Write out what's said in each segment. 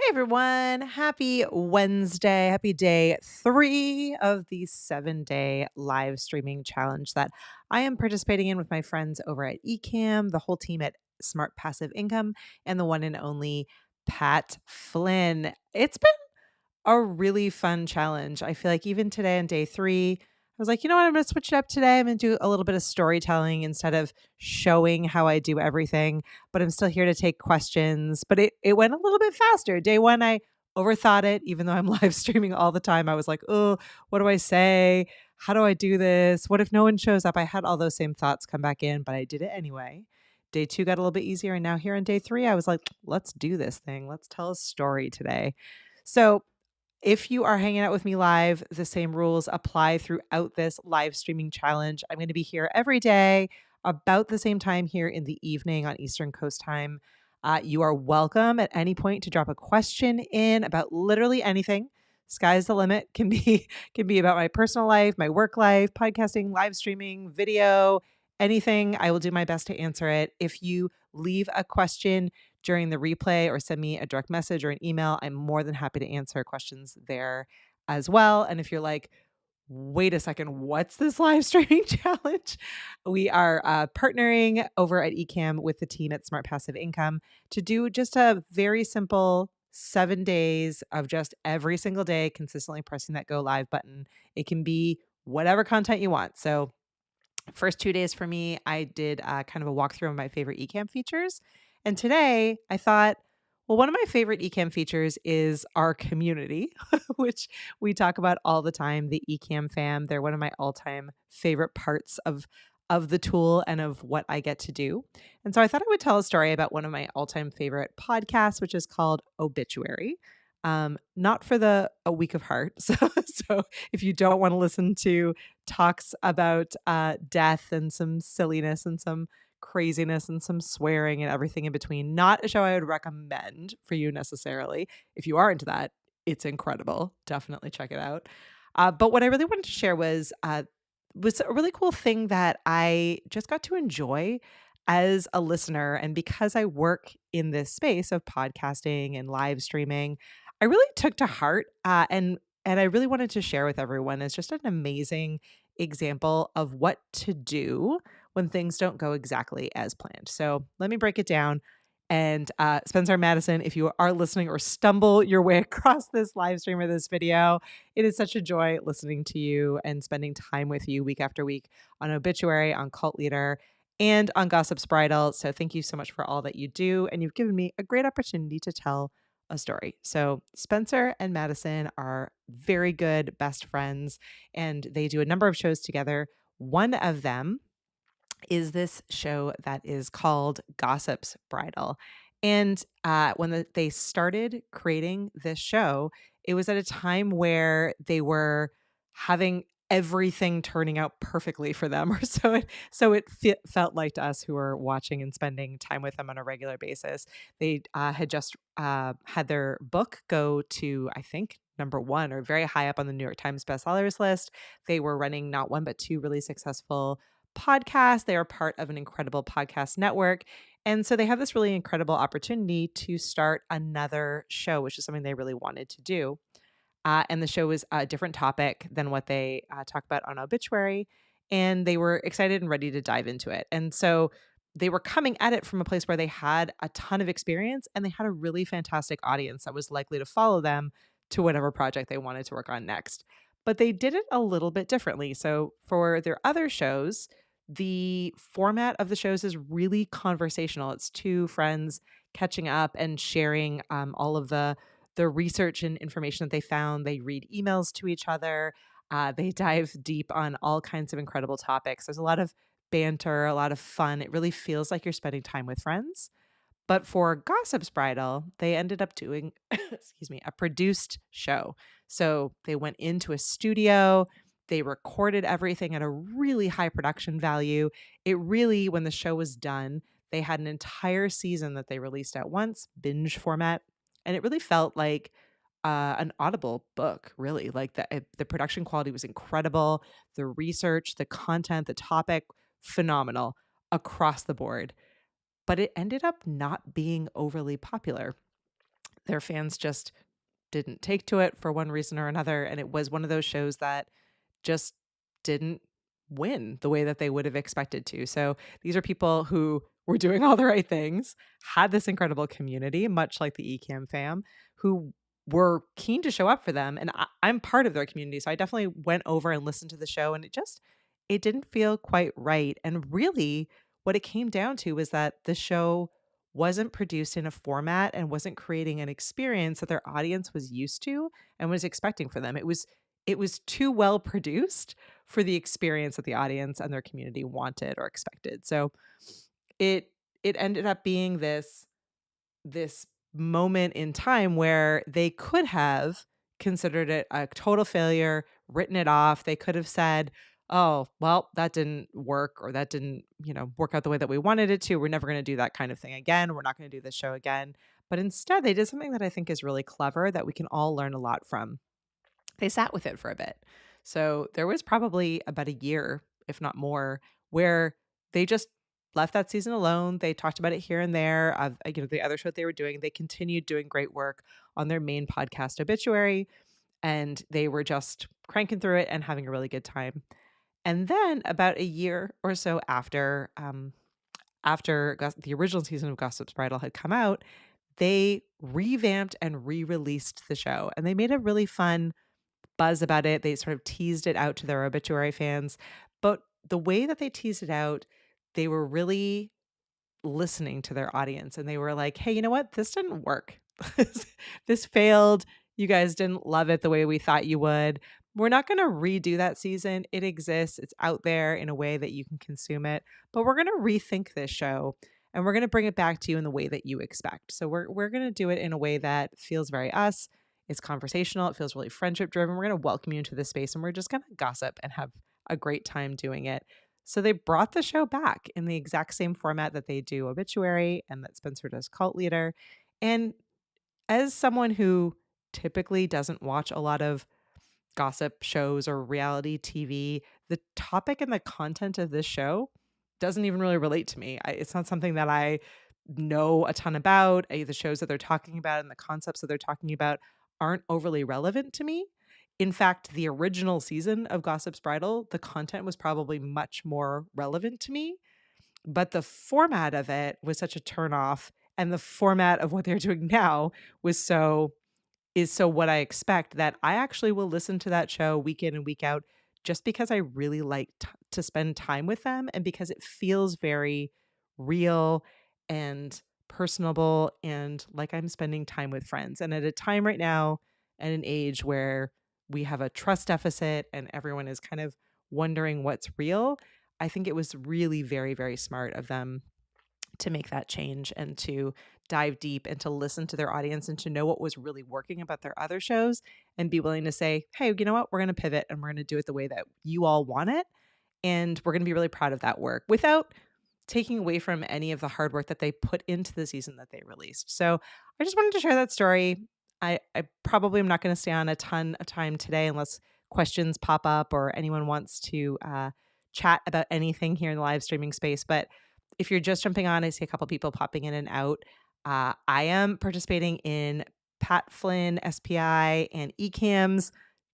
Everyone, happy Wednesday. Happy day 3 of the 7-day live streaming challenge that I am participating in with my friends over at Ecamm, the whole team at Smart Passive Income, and the one and only Pat Flynn. It's been a really fun challenge. I feel like even today on day 3, I was like, you know what? I'm going to switch it up today. I'm going to do a little bit of storytelling instead of showing how I do everything, but I'm still here to take questions. But it went a little bit faster. Day 1, I overthought it, even though I'm live streaming all the time. I was like, oh, what do I say? How do I do this? What if no one shows up? I had all those same thoughts come back in, but I did it anyway. Day 2 got a little bit easier. And now here on day 3, I was like, let's do this thing. Let's tell a story today. So if you are hanging out with me live, the same rules apply throughout this live streaming challenge. I'm going to be here every day about the same time here in the evening on Eastern Coast time. You are welcome at any point to drop a question in about literally anything. Sky's the limit. Can be about my personal life, my work life, podcasting, live streaming, video, anything. I will do my best to answer it. If you leave a question during the replay or send me a direct message or an email, I'm more than happy to answer questions there as well. And if you're like, wait a second, what's this live streaming challenge? We are partnering over at Ecamm with the team at Smart Passive Income to do just a very simple 7 days of just every single day consistently pressing that go live button. It can be whatever content you want. So first 2 days for me, I did kind of a walkthrough of my favorite Ecamm features. And today I thought, well, one of my favorite Ecamm features is our community, which we talk about all the time, the Ecamm fam. They're one of my all-time favorite parts of the tool and of what I get to do. And so I thought I would tell a story about one of my all-time favorite podcasts, which is called Obitchuary. Not for the A Week of Heart. So if you don't want to listen to talks about death and some silliness and some craziness and some swearing and everything in between, not a show I would recommend for you necessarily. If you are into that, it's incredible. Definitely check it out. But what I really wanted to share was a really cool thing that I just got to enjoy as a listener. And because I work in this space of podcasting and live streaming, I really took to heart and I really wanted to share with everyone as just an amazing example of what to do when things don't go exactly as planned. So let me break it down. And Spencer Madison, if you are listening or stumble your way across this live stream or this video, it is such a joy listening to you and spending time with you week after week on Obitchuary, on Cult Leader, and on Gossip's Bridal. So thank you so much for all that you do. And you've given me a great opportunity to tell a story. So Spencer and Madison are very good best friends, and they do a number of shows together. One of them is this show that is called Gossip's Bridal. And when they started creating this show, it was at a time where they were having everything turning out perfectly for them, or so it felt like to us who were watching and spending time with them on a regular basis. They had just had their book go to, I think, number 1 or very high up on the New York Times bestsellers list. They were running not one but 2 really successful podcasts. They are part of an incredible podcast network. And so they have this really incredible opportunity to start another show, which is something they really wanted to do. And the show was a different topic than what they talk about on Obitchuary. And they were excited and ready to dive into it. And so they were coming at it from a place where they had a ton of experience and they had a really fantastic audience that was likely to follow them to whatever project they wanted to work on next. But they did it a little bit differently. So for their other shows, the format of the shows is really conversational. It's 2 friends catching up and sharing all of the research and information that they found. They read emails to each other. They dive deep on all kinds of incredible topics. There's a lot of banter, a lot of fun. It really feels like you're spending time with friends. But for Gossip's Bridal, they ended up doing, excuse me, a produced show. So they went into a studio, they recorded everything at a really high production value. It really, when the show was done, they had an entire season that they released at once, binge format. And it really felt like an Audible book, really. Like the production quality was incredible. The research, the content, the topic, phenomenal across the board. But it ended up not being overly popular. their fans just didn't take to it for one reason or another. And it was one of those shows that just didn't win the way that they would have expected to. So these are people who were doing all the right things, had this incredible community, much like the Ecamm fam, who were keen to show up for them. And I'm part of their community. So I definitely went over and listened to the show, and it didn't feel quite right. And really what it came down to was that the show wasn't produced in a format and wasn't creating an experience that their audience was used to and was expecting for them. It was too well produced for the experience that the audience and their community wanted or expected. So it it ended up being this moment in time where they could have considered it a total failure, written it off. They could have said, "Oh, well, that didn't work, or that didn't, work out the way that we wanted it to. We're never going to do that kind of thing again. We're not going to do this show again." But instead, they did something that I think is really clever that we can all learn a lot from. They sat with it for a bit. So there was probably about a year, if not more, where they just left that season alone. They talked about it here and there of the other show that they were doing. They continued doing great work on their main podcast, Obitchuary, and they were just cranking through it and having a really good time. And then about a year or so after the original season of Gossip's Bridal had come out, they revamped and re-released the show, and they made a really fun buzz about it. They sort of teased it out to their Obituary fans. But the way that they teased it out, they were really listening to their audience, and they were like, "Hey, you know what? This didn't work. This failed. You guys didn't love it the way we thought you would. We're not going to redo that season. It exists. It's out there in a way that you can consume it, but we're going to rethink this show, and we're going to bring it back to you in the way that you expect. So we're going to do it in a way that feels very us. It's conversational. It feels really friendship driven. We're going to welcome you into this space, and we're just going to gossip and have a great time doing it." So they brought the show back in the exact same format that they do Obituary and that Spencer does Cult Leader. And as someone who typically doesn't watch a lot of gossip shows or reality TV, the topic and the content of this show doesn't even really relate to me. It's not something that I know a ton about. The shows that they're talking about and the concepts that they're talking about aren't overly relevant to me. In fact, the original season of Gossip's Bridal, the content was probably much more relevant to me, but the format of it was such a turnoff, and the format of what they're doing now was so what I expect, that I actually will listen to that show week in and week out just because I really like to spend time with them, and because it feels very real and personable and like I'm spending time with friends. And at a time right now, at an age where we have a trust deficit and everyone is kind of wondering what's real, I think it was really very, very smart of them to make that change and to dive deep and to listen to their audience and to know what was really working about their other shows and be willing to say, "Hey, you know what? We're going to pivot and we're going to do it the way that you all want it. And we're going to be really proud of that work," without taking away from any of the hard work that they put into the season that they released. So I just wanted to share that story. I probably am not going to stay on a ton of time today unless questions pop up or anyone wants to chat about anything here in the live streaming space. But if you're just jumping on, I see a couple people popping in and out. I am participating in Pat Flynn, SPI, and Ecamm's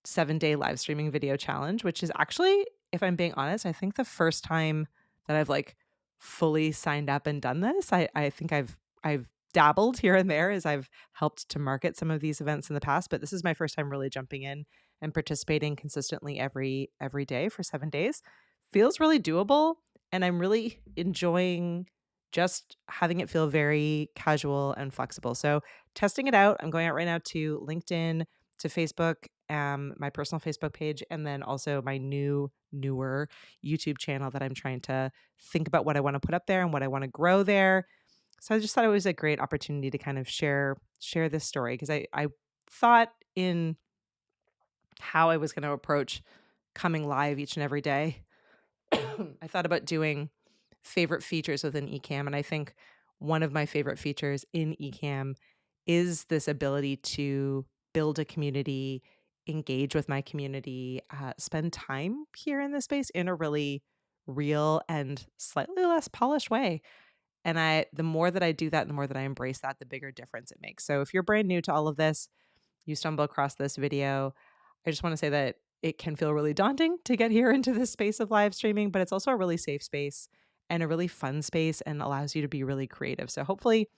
7-day live streaming video challenge, which is actually, if I'm being honest, I think the first time that I've fully signed up and done this. I think I've dabbled here and there as I've helped to market some of these events in the past, but this is my first time really jumping in and participating consistently every day for 7 days. Feels really doable, and I'm really enjoying just having it feel very casual and flexible. So testing it out. I'm going out right now to LinkedIn, to Facebook, my personal Facebook page, and then also my newer YouTube channel that I'm trying to think about what I want to put up there and what I want to grow there. So I just thought it was a great opportunity to kind of share this story, because I thought in how I was going to approach coming live each and every day. I thought about doing favorite features within Ecamm, and I think one of my favorite features in Ecamm is this ability to build a community, engage with my community, spend time here in this space in a really real and slightly less polished way. And the more that I do that, the more that I embrace that, the bigger difference it makes. So if you're brand new to all of this, you stumble across this video, I just want to say that it can feel really daunting to get here into this space of live streaming, but it's also a really safe space and a really fun space and allows you to be really creative. So hopefully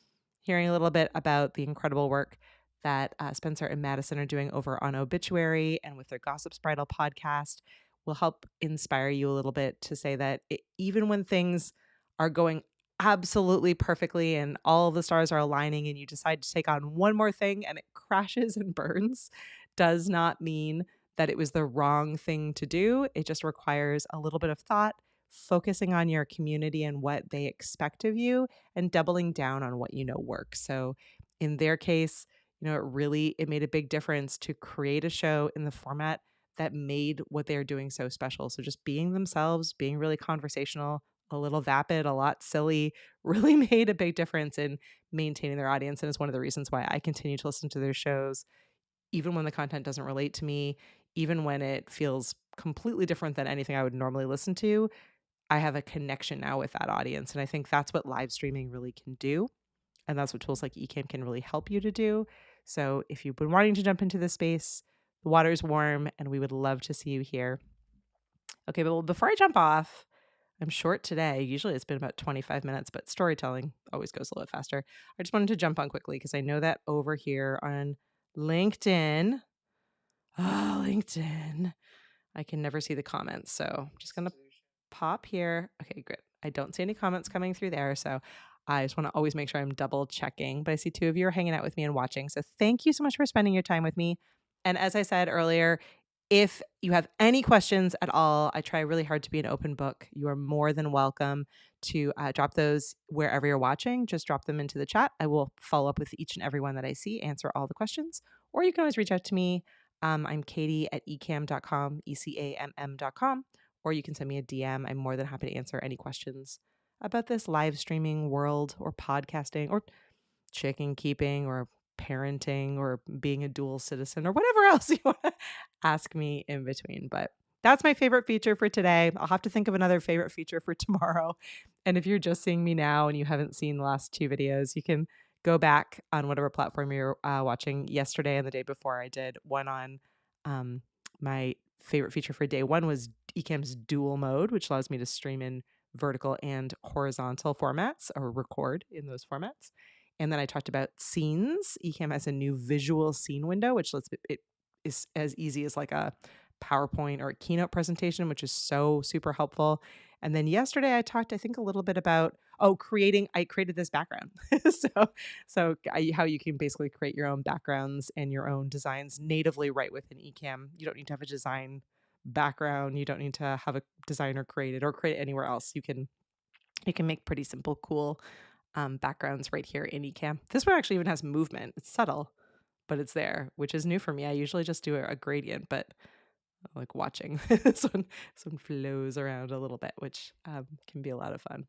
hearing a little bit about the incredible work that Spencer and Madison are doing over on Obitchuary and with their Gossip Bridal podcast will help inspire you a little bit to say that even when things are going absolutely perfectly and all of the stars are aligning and you decide to take on one more thing and it crashes and burns, does not mean that it was the wrong thing to do. It just requires a little bit of thought, focusing on your community and what they expect of you, and doubling down on what you know works. So in their case, it made a big difference to create a show in the format that made what they're doing so special. So just being themselves, being really conversational, a little vapid, a lot silly, really made a big difference in maintaining their audience. And it's one of the reasons why I continue to listen to their shows, even when the content doesn't relate to me, even when it feels completely different than anything I would normally listen to. I have a connection now with that audience. And I think that's what live streaming really can do. And that's what tools like Ecamm can really help you to do. So if you've been wanting to jump into this space, the water's warm and we would love to see you here. Okay, but before I jump off, I'm short today. Usually it's been about 25 minutes, but storytelling always goes a little bit faster. I just wanted to jump on quickly because I know that over here on LinkedIn, LinkedIn, I can never see the comments. So I'm just going to pop here. Okay, good. I don't see any comments coming through there. So I just want to always make sure I'm double checking. But I see two of you are hanging out with me and watching. So thank you so much for spending your time with me. And as I said earlier, if you have any questions at all, I try really hard to be an open book. You are more than welcome to drop those wherever you're watching. Just drop them into the chat. I will follow up with each and every one that I see, answer all the questions. Or you can always reach out to me. I'm Katie at ecamm.com, ECAMM.com, or you can send me a DM. I'm more than happy to answer any questions about this live streaming world or podcasting or chicken keeping or parenting or being a dual citizen or whatever else you want to ask me in between. But that's my favorite feature for today. I'll have to think of another favorite feature for tomorrow. And if you're just seeing me now and you haven't seen the last two videos, you can go back on whatever platform you're watching. Yesterday and the day before, I did one on my favorite feature for day one was Ecamm's dual mode, which allows me to stream in vertical and horizontal formats or record in those formats. And then I talked about scenes. Ecamm has a new visual scene window, which it is as easy as like a PowerPoint or a keynote presentation, which is so super helpful. And then yesterday I talked, I think, a little bit about I created this background. How you can basically create your own backgrounds and your own designs natively right within Ecamm. You don't need to have a design background. You don't need to have a designer create it or create it anywhere else. You can make pretty simple, cool backgrounds right here in Ecamm. This one actually even has movement. It's subtle, but it's there, which is new for me. I usually just do a gradient, but I like watching this one flows around a little bit, which can be a lot of fun.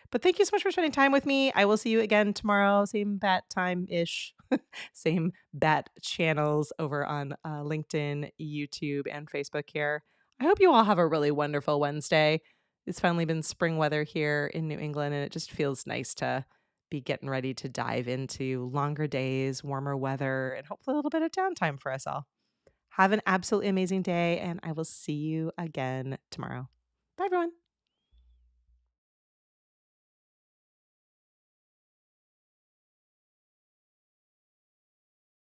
But thank you so much for spending time with me. I will see you again tomorrow, same bat time-ish, same bat channels over on LinkedIn, YouTube, and Facebook here. I hope you all have a really wonderful Wednesday. It's finally been spring weather here in New England, and it just feels nice to be getting ready to dive into longer days, warmer weather, and hopefully a little bit of downtime for us all. Have an absolutely amazing day, and I will see you again tomorrow. Bye, everyone.